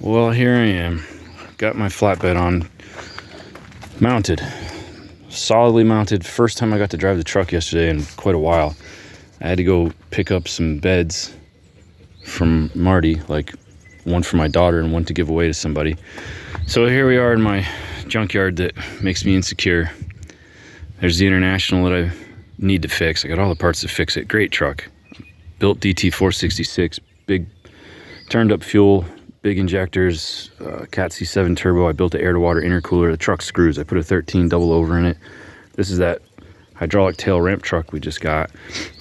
Well, here I am. Got my flatbed on, mounted, solidly mounted. First time I got to drive the truck yesterday in quite a while. I had to go pick up some beds from Marty, like one for my daughter and one to give away to somebody. So here we are in my junkyard that makes me insecure. There's the International that I need to fix. I got all the parts to fix it. Great truck. Built DT 466, big turned up fuel, big injectors, Cat C7 turbo. I built an air to water intercooler. The truck screws. I put a 13 double over in it. This is that hydraulic tail ramp truck we just got.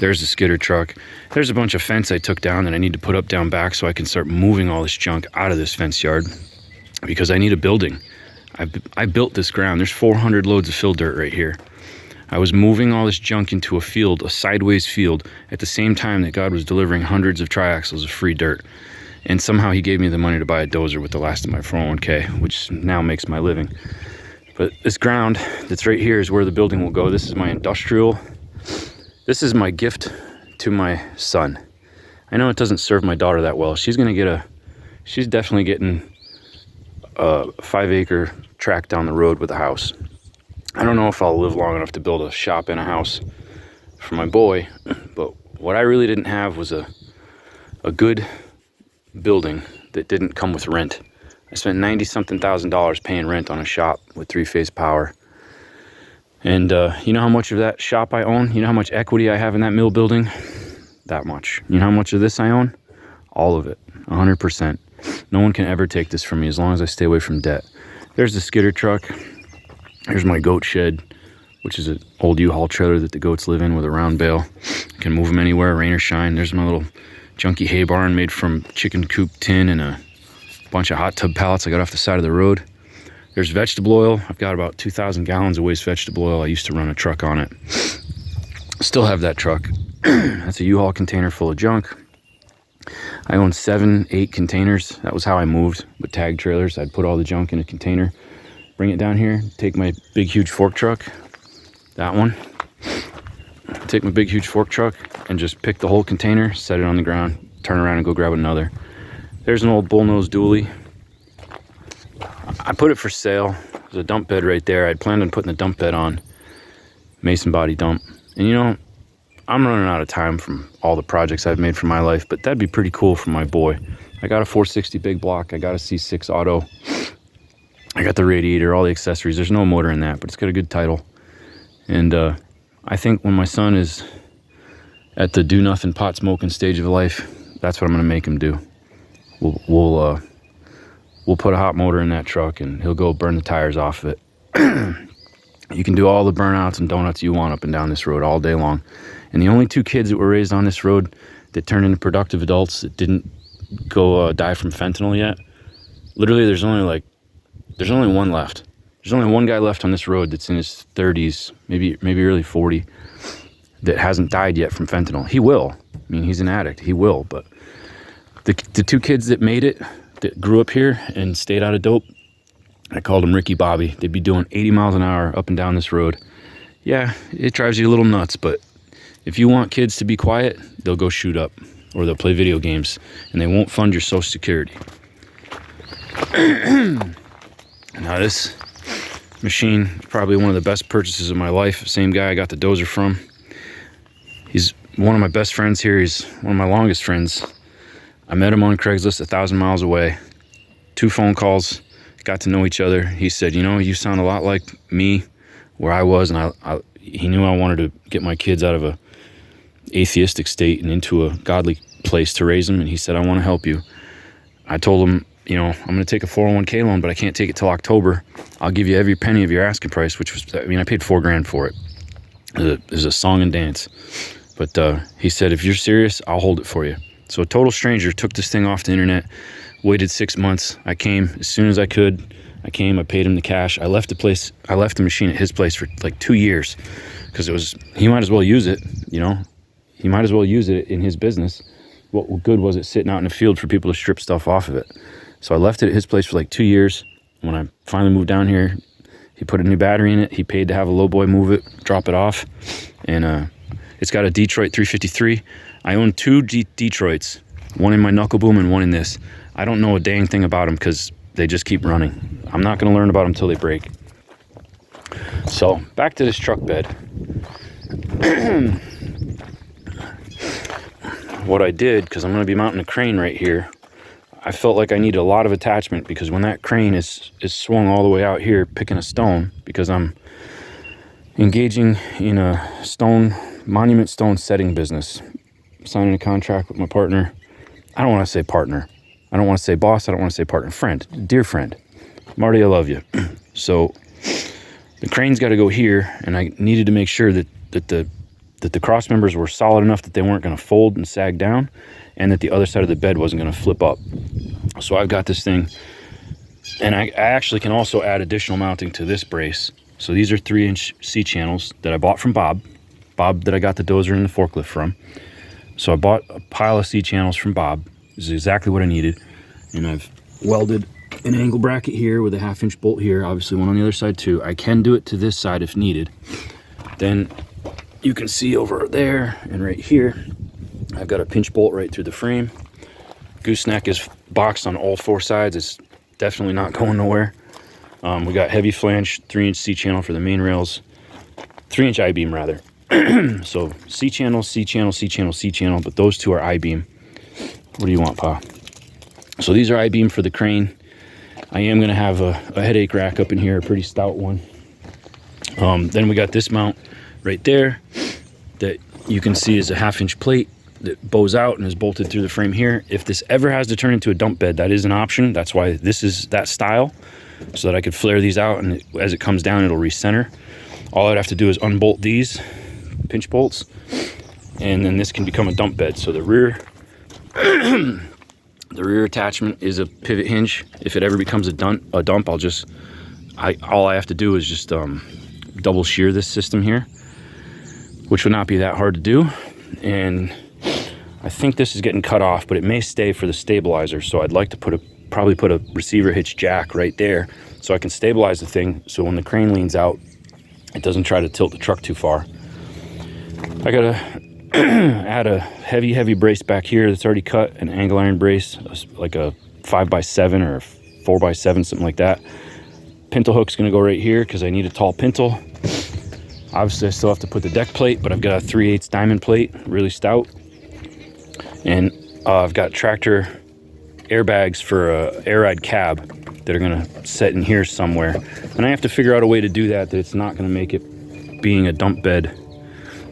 There's the skidder truck. There's a bunch of fence I took down that I need to put up down back so I can start moving all this junk out of this fence yard because I need a building. I built this ground. There's 400 loads of fill dirt right here. I was moving all this junk into a field, a sideways field, at the same time that God was delivering hundreds of triaxles of free dirt. And somehow he gave me the money to buy a dozer with the last of my 401k, which now makes my living. But this ground that's right here is where the building will go. This is my industrial. This is my gift to my son. I know it doesn't serve my daughter that well. She's definitely getting a 5-acre tract down the road with a house. I don't know if I'll live long enough to build a shop and a house for my boy, but what I really didn't have was a good building that didn't come with rent. I spent $90-something thousand paying rent on a shop with 3-phase power. And you know how much of that shop I own? You know how much equity I have in that mill building? That much. You know how much of this I own? All of it. 100%. No one can ever take this from me as long as I stay away from debt. There's the skidder truck. Here's my goat shed, which is an old U-Haul trailer that the goats live in with a round bale. I can move them anywhere, rain or shine. There's my little junky hay barn made from chicken coop tin and a bunch of hot tub pallets I got off the side of the road. There's vegetable oil. I've got about 2,000 gallons of waste vegetable oil. I used to run a truck on it. Still have that truck. That's a U-Haul container full of junk. I own 7-8 containers. That was how I moved with tag trailers. I'd put all the junk in a container, bring it down here, take my big huge fork truck, that one, take my big huge fork truck and just pick the whole container, set it on the ground, turn around and go grab another. There's an old bullnose dually. I put it for sale. There's a dump bed right there. I'd planned on putting the dump bed on, mason body dump. And you know, I'm running out of time from all the projects I've made for my life, but that'd be pretty cool for my boy. I got a 460 big block. I got a C6 auto. I got the radiator, all the accessories. There's no motor in that, but it's got a good title. And I think when my son is at the do nothing pot smoking stage of life, that's what I'm gonna make him do. We'll put a hot motor in that truck and he'll go burn the tires off of it. You can do all the burnouts and donuts you want up and down this road all day long. And the only 2 kids that were raised on this road that turned into productive adults that didn't go die from fentanyl yet, literally there's only one left. There's only one guy left on this road that's in his 30s, maybe early 40, that hasn't died yet from fentanyl. He will. I mean, he's an addict. He will. But the 2 kids that made it, that grew up here and stayed out of dope, I called them Ricky Bobby. They'd be doing 80 miles an hour up and down this road. Yeah, it drives you a little nuts, but if you want kids to be quiet, they'll go shoot up or they'll play video games and they won't fund your Social Security. Now this machine is probably one of the best purchases of my life. Same guy I got the dozer from. He's one of my best friends here. He's one of my longest friends. I met him on Craigslist 1,000 miles away. 2 phone calls, got to know each other. He said, you know, you sound a lot like me where I was. And he knew I wanted to get my kids out of a atheistic state and into a godly place to raise them. And he said, I want to help you. I told him, you know, I'm going to take a 401k loan, but I can't take it till October. I'll give you every penny of your asking price, which was, I mean, I paid $4,000 for it. It was a song and dance. But he said, if you're serious, I'll hold it for you. So a total stranger took this thing off the internet, waited 6 months. I came as soon as I could. I paid him the cash. I left the machine at his place for like 2 years because he might as well use it, you know. He might as well use it in his business. What good was it sitting out in the field for people to strip stuff off of it? So I left it at his place for like 2 years. When I finally moved down here, he put a new battery in it. He paid to have a lowboy move it, drop it off. And it's got a Detroit 353. I own 2 Detroits, one in my knuckle boom and one in this. I don't know a dang thing about them because they just keep running. I'm not going to learn about them until they break. So back to this truck bed. What I did, because I'm going to be mounting a crane right here, I felt like I needed a lot of attachment, because when that crane is swung all the way out here picking a stone, because I'm engaging in a monument stone setting business, signing a contract with my partner. I don't want to say partner. I don't want to say boss. I don't want to say partner. Friend. Dear friend. Marty, I love you. So the crane's got to go here, and I needed to make sure that the cross members were solid enough that they weren't going to fold and sag down, and that the other side of the bed wasn't going to flip up. So I've got this thing, and I actually can also add additional mounting to this brace. So these are 3-inch C-channels that I bought from Bob that I got the dozer and the forklift from. So I bought a pile of C-channels from Bob. This is exactly what I needed. And I've welded an angle bracket here with a 1/2-inch bolt here, obviously one on the other side too. I can do it to this side if needed. Then you can see over there and right here, I've got a pinch bolt right through the frame. Gooseneck is boxed on all 4 sides. It's definitely not going nowhere. We got heavy flange 3-inch C-channel for the main rails, 3-inch I-beam rather. So C-channel, C-channel, C-channel, C-channel, but those 2 are I-beam. What do you want, Pa? So these are I-beam for the crane. I am going to have a headache rack up in here, a pretty stout one. Then we got this mount right there that you can see is a 1/2-inch plate that bows out and is bolted through the frame here. If this ever has to turn into a dump bed, that is an option. That's why this is that style, so that I could flare these out, and as it comes down, it'll recenter. All I'd have to do is unbolt these pinch bolts, and then this can become a dump bed. So the rear the rear attachment is a pivot hinge. If it ever becomes a dump, all I have to do is just double shear this system here, which would not be that hard to do. And I think this is getting cut off, but it may stay for the stabilizer. So I'd like to probably put a receiver hitch jack right there, so I can stabilize the thing, so when the crane leans out, it doesn't try to tilt the truck too far. I gotta add a heavy brace back here that's already cut, an angle iron brace, like a 5x7 or a 4x7, something like that. Pintle hook's gonna go right here because I need a tall pintle. Obviously I still have to put the deck plate, but I've got a 3/8 diamond plate, really stout. And I've got tractor airbags for a air ride cab that are gonna set in here somewhere. And I have to figure out a way to do that it's not gonna make it being a dump bed.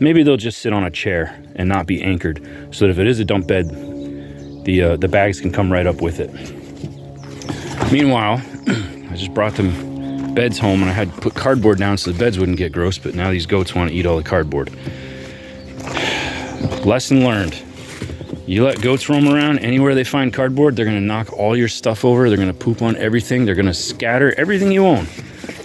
Maybe they'll just sit on a chair and not be anchored, so that if it is a dump bed, the bags can come right up with it. Meanwhile, I just brought them beds home, and I had to put cardboard down so the beds wouldn't get gross, but now these goats want to eat all the cardboard. Lesson learned. You let goats roam around, anywhere they find cardboard, they're going to knock all your stuff over, they're going to poop on everything, they're going to scatter everything you own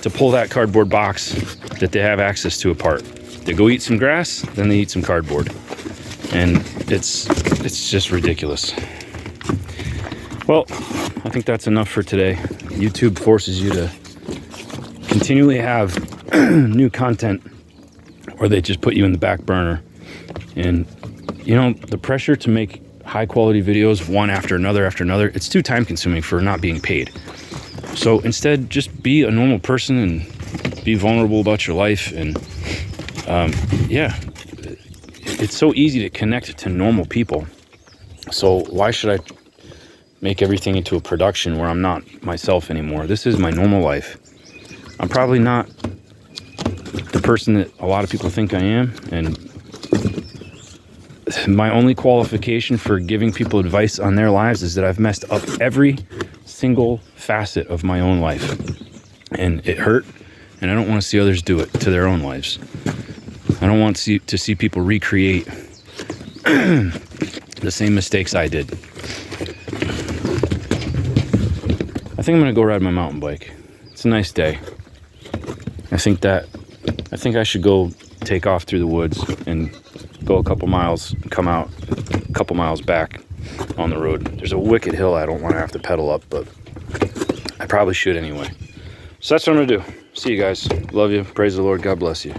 to pull that cardboard box that they have access to apart. They go eat some grass, then they eat some cardboard. And it's just ridiculous. Well, I think that's enough for today. YouTube forces you to continually have new content, or they just put you in the back burner. And you know, the pressure to make high quality videos one after another, it's too time consuming for not being paid. So instead, just be a normal person and be vulnerable about your life. And yeah, it's so easy to connect to normal people. So why should I make everything into a production where I'm not myself anymore? This is my normal life. I'm probably not the person that a lot of people think I am, and my only qualification for giving people advice on their lives is that I've messed up every single facet of my own life, and it hurt, and I don't want to see others do it to their own lives. I don't want to see people recreate the same mistakes I did. I think I'm gonna go ride my mountain bike. It's a nice day. I think I should go take off through the woods and go a couple miles, come out a couple miles back on the road. There's a wicked hill I don't want to have to pedal up, but I probably should anyway. So that's what I'm gonna do. See you guys. Love you. Praise the Lord. God bless you.